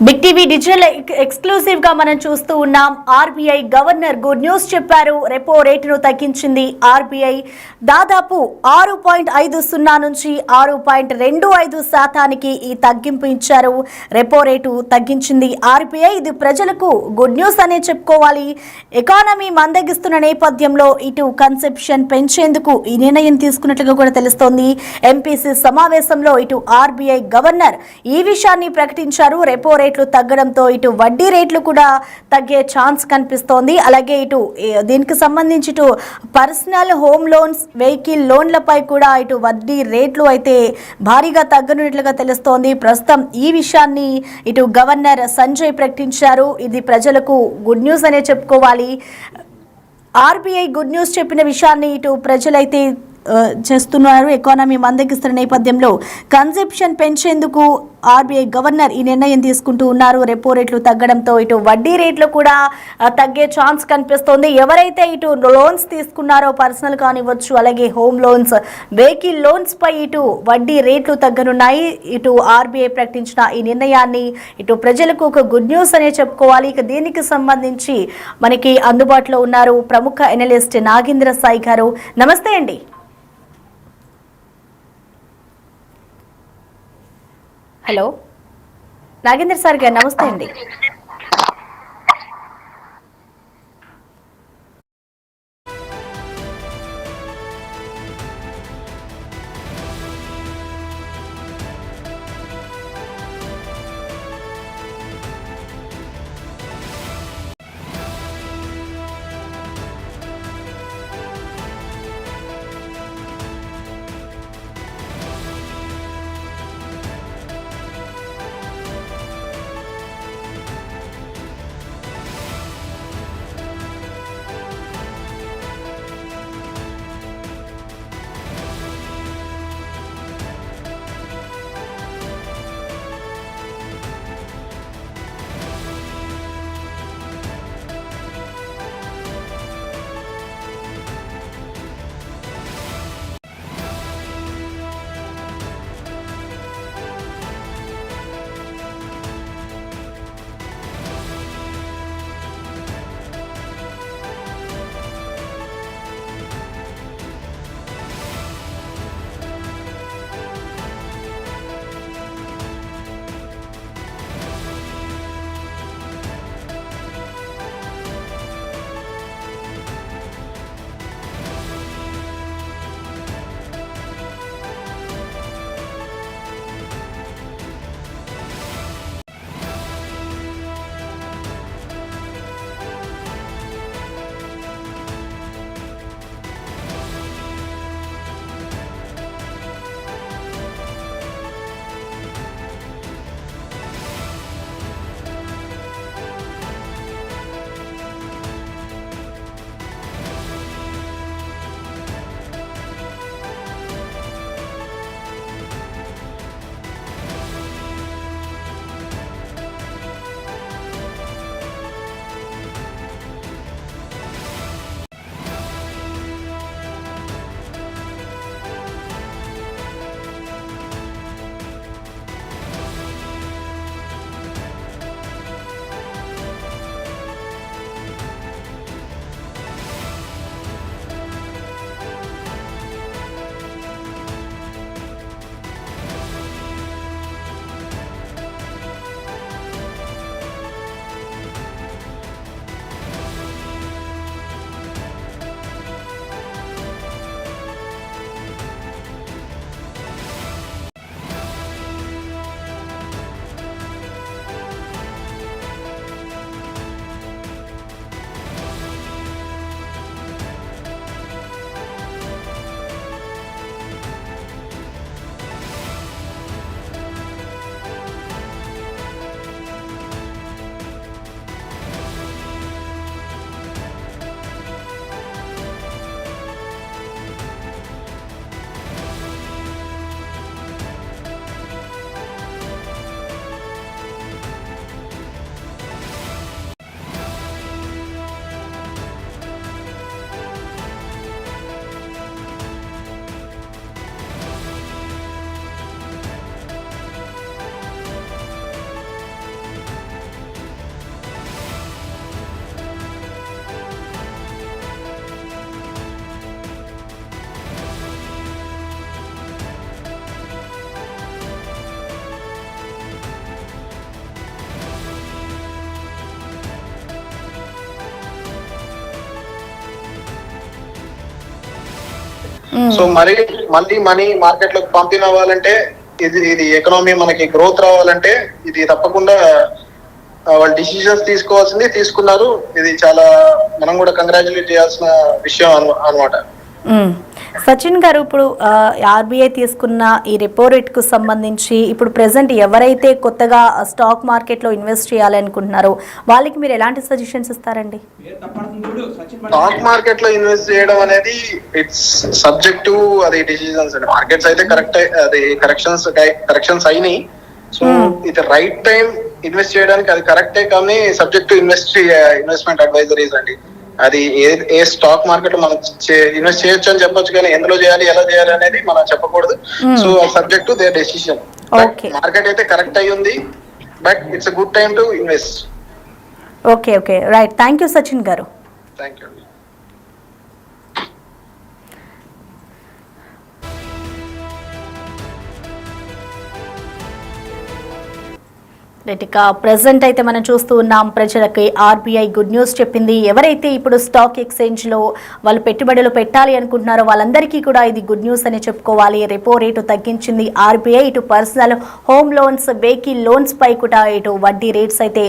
Big TV digital exclusive గా మనం చూస్తూ ఉన్నాం. ఆర్బీఐ గవర్నర్ గుడ్ న్యూస్ చెప్పారు. రెపో రేటును తగ్గించింది ఆర్బీఐ. దాదాపు 6.50 నుంచి 6.25% ఈ తగ్గింపు ఇచ్చారు. రెపో రేటు తగ్గించింది ఆర్బీఐ. ఇది ప్రజలకు గుడ్ న్యూస్ అనే చెప్పుకోవాలి. ఎకానమీ మందగిస్తున్న నేపథ్యంలో ఇటు కన్సెప్షన్ పెంచేందుకు ఈ నిర్ణయం తీసుకున్నట్లుగా కూడా తెలుస్తోంది. ఎంపీసీ సమావేశంలో ఇటు ఆర్బీఐ గవర్నర్ ఈ విషయాన్ని ప్రకటించారు. రెపో రేట్లు తగ్గడంతో ఇటు వడ్డీ రేట్లు కూడా తగ్గే ఛాన్స్ కనిపిస్తోంది. అలాగే ఇటు దీనికి సంబంధించి ఇటు పర్సనల్ హోమ్ లోన్స్, వెహికల్ లోన్లపై కూడా ఇటు వడ్డీ రేట్లు అయితే భారీగా తగ్గనున్నట్లుగా తెలుస్తోంది. ప్రస్తుతం ఈ విషయాన్ని ఇటు గవర్నర్ సంజయ్ ప్రకటించారు. ఇది ప్రజలకు గుడ్ న్యూస్ అనే చెప్పుకోవాలి. ఆర్బీఐ గుడ్ న్యూస్ చెప్పిన విషయాన్ని ఇటు ప్రజలైతే చేస్తున్నారు. ఎకానమీ మందగిస్తున్న నేపథ్యంలో కన్సెప్షన్ పెంచేందుకు ఆర్బీఐ గవర్నర్ ఈ నిర్ణయం తీసుకుంటూ ఉన్నారు. రెపో రేట్లు తగ్గడంతో ఇటు వడ్డీ రేట్లు కూడా తగ్గే ఛాన్స్ కనిపిస్తోంది. ఎవరైతే ఇటు లోన్స్ తీసుకున్నారో పర్సనల్ కానివ్వచ్చు, అలాగే హోమ్ లోన్స్, వెహికల్ లోన్స్ పై ఇటు వడ్డీ రేట్లు తగ్గనున్నాయి. ఇటు ఆర్బీఐ ప్రకటించిన ఈ నిర్ణయాన్ని ఇటు ప్రజలకు ఒక గుడ్ న్యూస్ అనే చెప్పుకోవాలి. ఇక దీనికి సంబంధించి మనకి అందుబాటులో ఉన్నారు ప్రముఖ ఎనలిస్ట్ నాగేంద్ర సాయి గారు. నమస్తే అండి. హలో నాగేంద్ర సార్ గారు, నమస్తే అండి. సో మళ్ళీ మనీ మార్కెట్ లోకి పంపినవ్వాలంటే ఇది ఎకనామీ మనకి గ్రోత్ రావాలంటే ఇది తప్పకుండా వాళ్ళు డిసిజన్స్ తీసుకున్నారు. ఇది చాలా మనం కూడా కంగ్రాచులేట్ చేయాల్సిన విషయం అనమాట. సచిన్ గారు, ఇప్పుడు ఆర్బీఐ తీసుకున్న ఈ రెపో రేట్కు సంబంధించి ఇప్పుడు ప్రెసెంట్ ఎవరైతే కొత్తగా స్టాక్ మార్కెట్లో ఇన్వెస్ట్ చేయాలనుకుంటున్నారో వాళ్ళకి మీరు ఎలాంటి సజెషన్స్ ఇస్తారండి? స్టాక్ మార్కెట్ లో ఇన్వెస్ట్ చేయడం అనేది ఇట్స్ సబ్జెక్ట్ టు అది డిసిజన్స్ అండి. మార్కెట్స్ అయితే అది కరెక్షన్స్ అయినాయి. సో ఇది రైట్ టైం ఇన్వెస్ట్ చేయడానికి అది కరెక్టే, కానీ సబ్జెక్ట్ టు ఇన్వెస్ట్మెంట్ అడ్వైజరీస్ అండి. అది ఏ స్టాక్ మార్కెట్ లో మనం ఇన్వెస్ట్ చేయొచ్చు అని చెప్పొచ్చు, కానీ ఎందులో చేయాలి ఎలా చేయాలి అనేది మనం చెప్పకూడదు. So subject to their decision. Market అయితే కరెక్ట్ అయి ఉంది, but it's good time to invest. Okay right. Thank you Sachin గారు. Thank you. ఇక ప్రెసెంట్ అయితే మనం చూస్తూ ఉన్నాం, ప్రజలకి ఆర్బీఐ గుడ్ న్యూస్ చెప్పింది. ఎవరైతే ఇప్పుడు స్టాక్ ఎక్స్చేంజ్లో వాళ్ళు పెట్టుబడులు పెట్టాలి అనుకుంటున్నారో వాళ్ళందరికీ కూడా ఇది గుడ్ న్యూస్ అని చెప్పుకోవాలి. రెపో రేటు తగ్గించింది ఆర్బీఐ. ఇటు personal home loans, vehicle loans పై కూడా ఇటు వడ్డీ రేట్స్ అయితే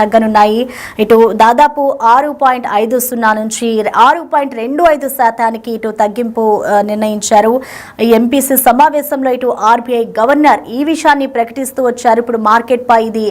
తగ్గనున్నాయి. ఇటు దాదాపు 6.50 నుంచి 6.25% ఇటు తగ్గింపు నిర్ణయించారు. ఎంపీసీ సమావేశంలో ఇటు ఆర్బీఐ గవర్నర్ ఈ విషయాన్ని ప్రకటిస్తూ వచ్చారు. ఇప్పుడు మార్కెట్ ఇది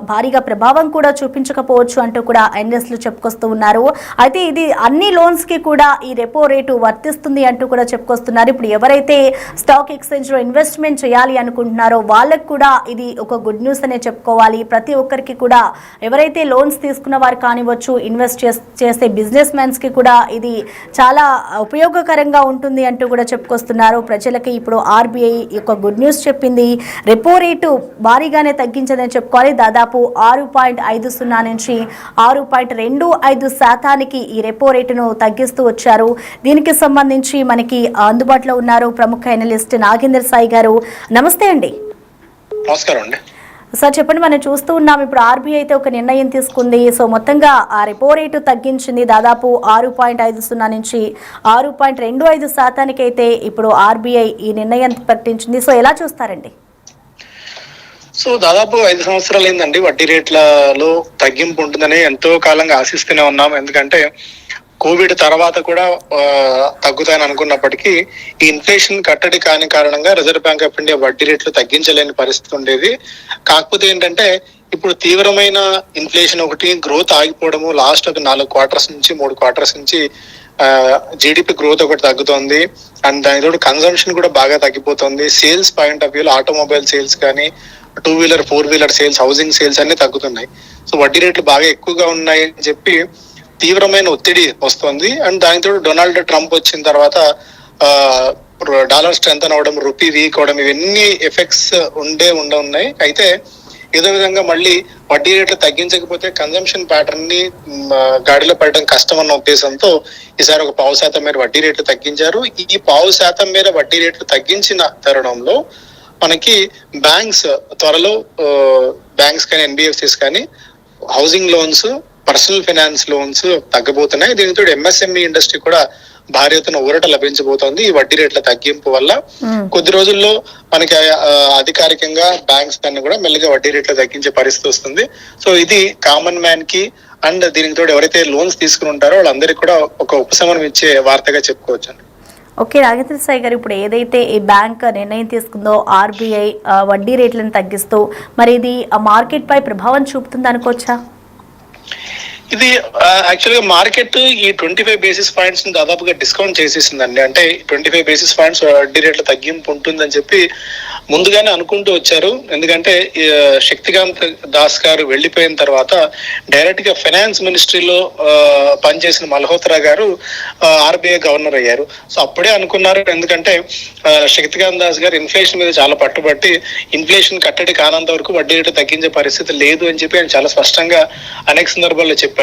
భారీగా ప్రభావం కూడా చూపించకపోవచ్చు అంటూ కూడా ఎన్ఎస్లు చెప్పుకొస్తూ ఉన్నారు. అయితే ఇది అన్ని లోన్స్ కి కూడా ఈ రెపో రేటు వర్తిస్తుంది అంటూ కూడా చెప్పుకొస్తున్నారు. ఇప్పుడు ఎవరైతే స్టాక్ ఎక్స్చేంజ్ లో ఇన్వెస్ట్మెంట్ చేయాలి అనుకుంటున్నారో వాళ్ళకు కూడా ఇది ఒక గుడ్ న్యూస్ అనే చెప్పుకోవాలి. ప్రతి ఒక్కరికి కూడా ఎవరైతే లోన్స్ తీసుకున్న వారు కానివచ్చు, ఇన్వెస్ట్ చేసే బిజినెస్ మెన్స్ కి కూడా ఇది చాలా ఉపయోగకరంగా ఉంటుంది అంటూ కూడా చెప్పుకొస్తున్నారు. ప్రజలకి ఇప్పుడు ఆర్బీఐ ఒక గుడ్ న్యూస్ చెప్పింది. రెపో రేటు భారీగానే తగ్గించదని చెప్పుకోవాలి. దాదాపు 6.50 నుంచి 6.25% ఈ రెపో రేటును తగ్గిస్తూ వచ్చారు. దీనికి సంబంధించి మనకి అందుబాటులో ఉన్నారు ప్రముఖ ఎనలిస్ట్ నాగేందర్ సాయి గారు. నమస్తే అండి. నమస్కారం అండి. సార్ చెప్పండి, మనం చూస్తూ ఉన్నాం ఇప్పుడు ఆర్బీఐ అయితే ఒక నిర్ణయం తీసుకుంది. సో మొత్తంగా ఆ రెపో రేటు తగ్గించింది. దాదాపు 6.50 నుంచి 6.25% అయితే ఇప్పుడు ఆర్బీఐ ఈ నిర్ణయం ప్రకటించింది. సో ఎలా చూస్తారండి? సో దాదాపు 5 సంవత్సరాలు అయిందండి వడ్డీ రేట్లలో తగ్గింపు ఉంటుందని ఎంతో కాలంగా ఆశిస్తూనే ఉన్నాం. ఎందుకంటే కోవిడ్ తర్వాత కూడా తగ్గుతాయని అనుకున్నప్పటికీ ఈ ఇన్ఫ్లేషన్ కట్టడి కాని కారణంగా రిజర్వ్ బ్యాంక్ ఆఫ్ ఇండియా వడ్డీ రేట్లు తగ్గించలేని పరిస్థితి ఉండేది. కాకపోతే ఏంటంటే ఇప్పుడు తీవ్రమైన ఇన్ఫ్లేషన్ ఒకటి, గ్రోత్ ఆగిపోవడము, లాస్ట్ ఒక 4 క్వార్టర్స్ నుంచి 3 క్వార్టర్స్ నుంచి జీడిపి గ్రోత్ ఒకటి తగ్గుతోంది. అండ్ దానితో కన్సంప్షన్ కూడా బాగా తగ్గిపోతుంది. సేల్స్ పాయింట్ ఆఫ్ వ్యూలో ఆటోమొబైల్ సేల్స్ కానీ, 2 wheeler 4 wheeler sales, housing sales అన్ని తగ్గుతున్నాయి. సో వడ్డీ రేట్లు బాగా ఎక్కువగా ఉన్నాయి అని చెప్పి తీవ్రమైన ఒత్తిడి వస్తుంది. అండ్ దానితో డొనాల్డ్ ట్రంప్ వచ్చిన తర్వాత డాలర్ స్ట్రెంత్ అవడం, రూపీ వీక్ అవడం, ఇవన్నీ ఎఫెక్ట్స్ ఉన్నాయి. అయితే ఏదో విధంగా మళ్ళీ వడ్డీ రేట్లు తగ్గించకపోతే కన్జంప్షన్ ప్యాటర్న్ ని గాడిలో పెట్టడం కష్టం అన్న ఉద్దేశంతో ఈసారి ఒక 0.5% మేర వడ్డీ రేట్లు తగ్గించారు. ఈ 0.5% మేర వడ్డీ రేట్లు తగ్గించిన తరుణంలో మనకి బ్యాంక్స్ త్వరలో బ్యాంక్స్ కానీ, ఎన్బిఎఫ్సిస్ కానీ housing loans, personal finance loans తగ్గబోతున్నాయి. దీనితో ఎంఎస్ఎంఈ ఇండస్ట్రీ కూడా భారీ ఎత్తున ఊరట లభించబోతోంది ఈ వడ్డీ రేట్ల తగ్గింపు వల్ల. కొద్ది రోజుల్లో మనకి అధికారికంగా బ్యాంక్స్ అన్ని కూడా మెల్లిగా వడ్డీ రేట్లు తగ్గించే పరిస్థితి వస్తుంది. సో ఇది కామన్ మ్యాన్ కి అండ్ దీనికి తోడు ఎవరైతే లోన్స్ తీసుకుని ఉంటారో వాళ్ళందరికీ కూడా ఒక ఉపశమనం ఇచ్చే వార్తగా చెప్పుకోవచ్చు అండి. ఓకే, నాగేంద్ర సాయి గారు, ఇప్పుడు ఏదైతే ఈ బ్యాంక్ నిర్ణయం తీసుకుందో ఆర్బీఐ వడ్డీ రేట్లను తగ్గిస్తూ, మరి ఇది మార్కెట్ పై ప్రభావం చూపుతుంది అనుకోవచ్చా? ఇది యాక్చువల్ గా మార్కెట్ ఈ 25 బేసిస్ పాయింట్స్ ని దాదాపుగా డిస్కౌంట్ చేసేసిందండి. అంటే 25 బేసిస్ పాయింట్స్ వడ్డీ రేట్ల తగ్గింపు ఉంటుందని చెప్పి ముందుగానే అనుకుంటూ వచ్చారు. ఎందుకంటే శక్తికాంత్ దాస్ గారు వెళ్లిపోయిన తర్వాత డైరెక్ట్ గా ఫైనాన్స్ మినిస్ట్రీలో పనిచేసిన మల్హోత్రా గారు ఆర్బీఐ గవర్నర్ అయ్యారు. సో అప్పుడే అనుకున్నారు, ఎందుకంటే శక్తికాంత్ దాస్ గారు ఇన్ఫ్లేషన్ మీద చాలా పట్టుబట్టి ఇన్ఫ్లేషన్ కట్టడి కానంత వరకు వడ్డీ రేటు తగ్గించే పరిస్థితి లేదు అని చెప్పి ఆయన చాలా స్పష్టంగా అనేక సందర్భాల్లో చెప్పారు.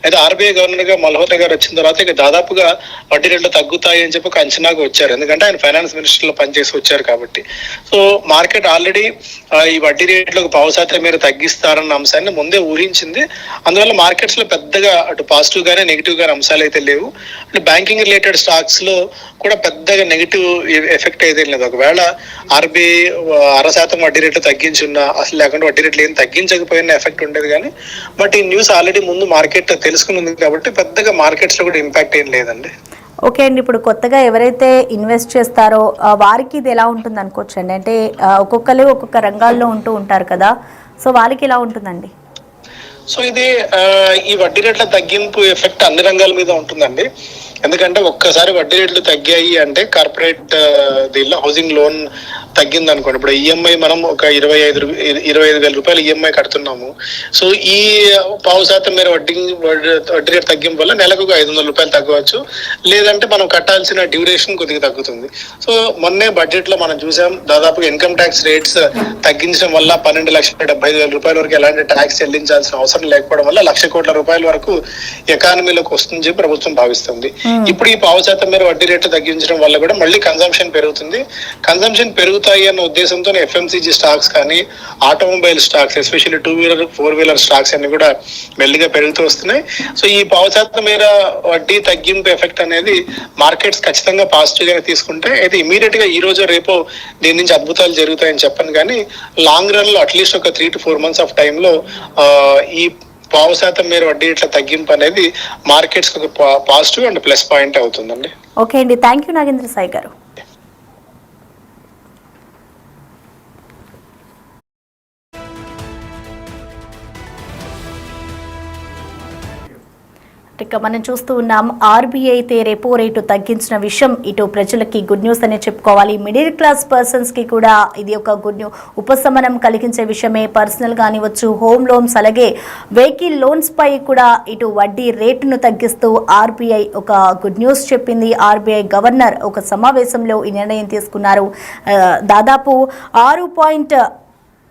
అయితే ఆర్బీఐ గవర్నర్ గా మల్హోత్రా గారు వచ్చిన తర్వాత ఇక దాదాపుగా వడ్డీ రేట్లు తగ్గుతాయి అని చెప్పి ఒక అంచనాగా వచ్చారు. ఎందుకంటే ఆయన ఫైనాన్స్ మినిస్టర్ లో పనిచేసి వచ్చారు కాబట్టి. సో మార్కెట్ ఆల్రెడీ ఈ వడ్డీ రేట్లకు 0.5% మేర తగ్గిస్తారన్న అంశాన్ని ముందే ఊహించింది. అందువల్ల మార్కెట్స్ లో పెద్దగా అటు పాజిటివ్ గానే నెగిటివ్ గానే అంశాలు అయితే లేవు. అంటే బ్యాంకింగ్ రిలేటెడ్ స్టాక్స్ లో కూడా పెద్దగా నెగిటివ్ ఎఫెక్ట్ అయితే లేదు. ఒకవేళ ఆర్బీఐ 0.5% వడ్డీ రేట్లు తగ్గించున్నా, అసలు లేకుండా వడ్డీ రేట్లు ఏం తగ్గించకపోయినా ఎఫెక్ట్ ఉండేది కానీ, బట్ ఈ న్యూస్ ఆల్రెడీ ముందు మార్కెట్ తెలుసుకుని ఉంది కాబట్టి పెద్దగా మార్కెట్స్ లో కూడా ఇంపాక్ట్ ఏం లేదండి. ఓకే అండి, ఇప్పుడు కొత్తగా ఎవరైతే ఇన్వెస్ట్ చేస్తారో వారికి ఇది ఎలా ఉంటుంది అనుకోవచ్చండి? అంటే ఒక్కొక్కరు ఒక్కొక్క రంగాల్లో ఉంటూ ఉంటారు కదా, సో వాళ్ళకి ఎలా ఉంటుందండి? సో ఇది ఈ వడ్డీ రేట్ల తగ్గింపు ఎఫెక్ట్ అన్ని రంగాల మీద ఉంటుందండి. ఎందుకంటే ఒక్కసారి వడ్డీ రేట్లు తగ్గాయి అంటే కార్పొరేట్ దీనిలో హౌసింగ్ లోన్ తగ్గింది అనుకోండి, ఇప్పుడు ఈఎంఐ మనం ఒక 25,000 రూపాయలు ఈఎంఐ కడుతున్నాము. సో ఈ 0.5% మేర వడ్డీ రేట్ తగ్గింపు వల్ల నెలకు 500 రూపాయలు తగ్గవచ్చు, లేదంటే మనం కట్టాల్సిన డ్యూరేషన్ కొద్దిగా తగ్గుతుంది. సో మొన్నే బడ్జెట్ లో మనం చూసాం, దాదాపుగా ఇన్కమ్ ట్యాక్స్ రేట్స్ తగ్గించడం వల్ల 12,75,000 రూపాయల వరకు ఎలాంటి ట్యాక్స్ చెల్లించాల్సిన అవసరం లేకపోవడం వల్ల 1,00,000 కోట్ల రూపాయల వరకు ఎకానమీలోకి వస్తుందని చెప్పి ప్రభుత్వం భావిస్తుంది. ఇప్పుడు ఈ 0.5% మేర వడ్డీ రేట్లు తగ్గించడం వల్ల కూడా మళ్ళీ కన్సంప్షన్ పెరుగుతుంది. కన్సంప్షన్ పెరుగుతాయి అన్న ఉద్దేశంతో ఎఫ్ఎంసీజీ స్టాక్స్ కానీ, ఆటోమొబైల్ స్టాక్స్, ఎస్పెషల్లీ 2-వీలర్ 4-వీలర్ స్టాక్స్ అన్ని కూడా మెల్లిగా పెరుగుతూ వస్తున్నాయి. సో ఈ 0.5% మేర వడ్డీ తగ్గింపు ఎఫెక్ట్ అనేది మార్కెట్స్ ఖచ్చితంగా పాజిటివ్ గానే తీసుకుంటే, అయితే ఇమీడియట్ గా ఈ రోజు రేపు దీని నుంచి అద్భుతాలు జరుగుతాయని చెప్పను కానీ, లాంగ్ రన్ లో అట్లీస్ట్ ఒక 3 to 4 months ఆఫ్ టైంలో ఈ 0.5% మేర వడ్డీ రేట్ల తగ్గింపు అనేది మార్కెట్స్ ఒక పాజిటివ్ అండ్ ప్లస్ పాయింట్ అవుతుందండి. ఓకే అండి, థ్యాంక్ యూ నాగేంద్ర సాయి గారు. ఇక మనం చూస్తూ ఉన్నాం, ఆర్బీఐ అయితే రెపో రేటు తగ్గించిన విషయం ఇటు ప్రజలకి గుడ్ న్యూస్ అనే చెప్పుకోవాలి. మిడిల్ క్లాస్ పర్సన్స్ కి కూడా ఇది ఒక గుడ్ న్యూస్, ఉపశమనం కలిగించే విషయమే. పర్సనల్ కానివచ్చు, హోమ్ లోన్స్, అలాగే వెహికల్ లోన్స్ పై కూడా ఇటు వడ్డీ రేటును తగ్గిస్తూ ఆర్బీఐ ఒక గుడ్ న్యూస్ చెప్పింది. ఆర్బీఐ గవర్నర్ ఒక సమావేశంలో ఈ నిర్ణయం తీసుకున్నారు. దాదాపు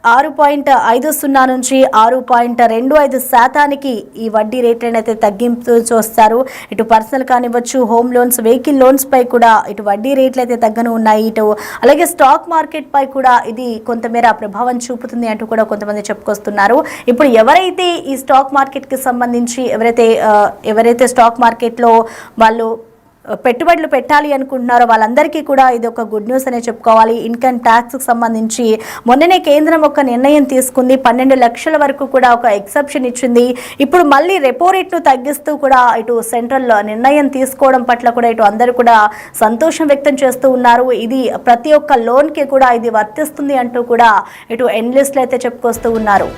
6.50 నుంచి 6.25% ఈ వడ్డీ రేట్లను అయితే తగ్గింపు చూస్తారు. ఇటు పర్సనల్ కానివ్వచ్చు, హోమ్ లోన్స్, వెహికల్ లోన్స్ పై కూడా ఇటు వడ్డీ రేట్లు అయితే తగ్గను ఉన్నాయి. ఇటు అలాగే స్టాక్ మార్కెట్ పై కూడా ఇది కొంతమేర ప్రభావం చూపుతుంది అంటూ కూడా కొంతమంది చెప్పుకొస్తున్నారు. ఇప్పుడు ఎవరైతే ఈ స్టాక్ మార్కెట్కి సంబంధించి ఎవరైతే స్టాక్ మార్కెట్లో వాళ్ళు పెట్టుబడులు పెట్టాలి అనుకుంటున్నారో వాళ్ళందరికీ కూడా ఇది ఒక గుడ్ న్యూస్ అనే చెప్పుకోవాలి. ఇన్కమ్ ట్యాక్స్కి సంబంధించి మొన్ననే కేంద్రం ఒక నిర్ణయం తీసుకుంది. 12 లక్షల వరకు కూడా ఒక ఎక్సెప్షన్ ఇచ్చింది. ఇప్పుడు మళ్ళీ రెపో రేట్ను తగ్గిస్తూ కూడా ఇటు సెంట్రల్ నిర్ణయం తీసుకోవడం పట్ల కూడా ఇటు అందరూ కూడా సంతోషం వ్యక్తం చేస్తూ ఉన్నారు. ఇది ప్రతి ఒక్క లోన్కి కూడా ఇది వర్తిస్తుంది అంటూ కూడా ఇటు ఎనలిస్టులు అయితే చెప్పుకొస్తూ ఉన్నారు.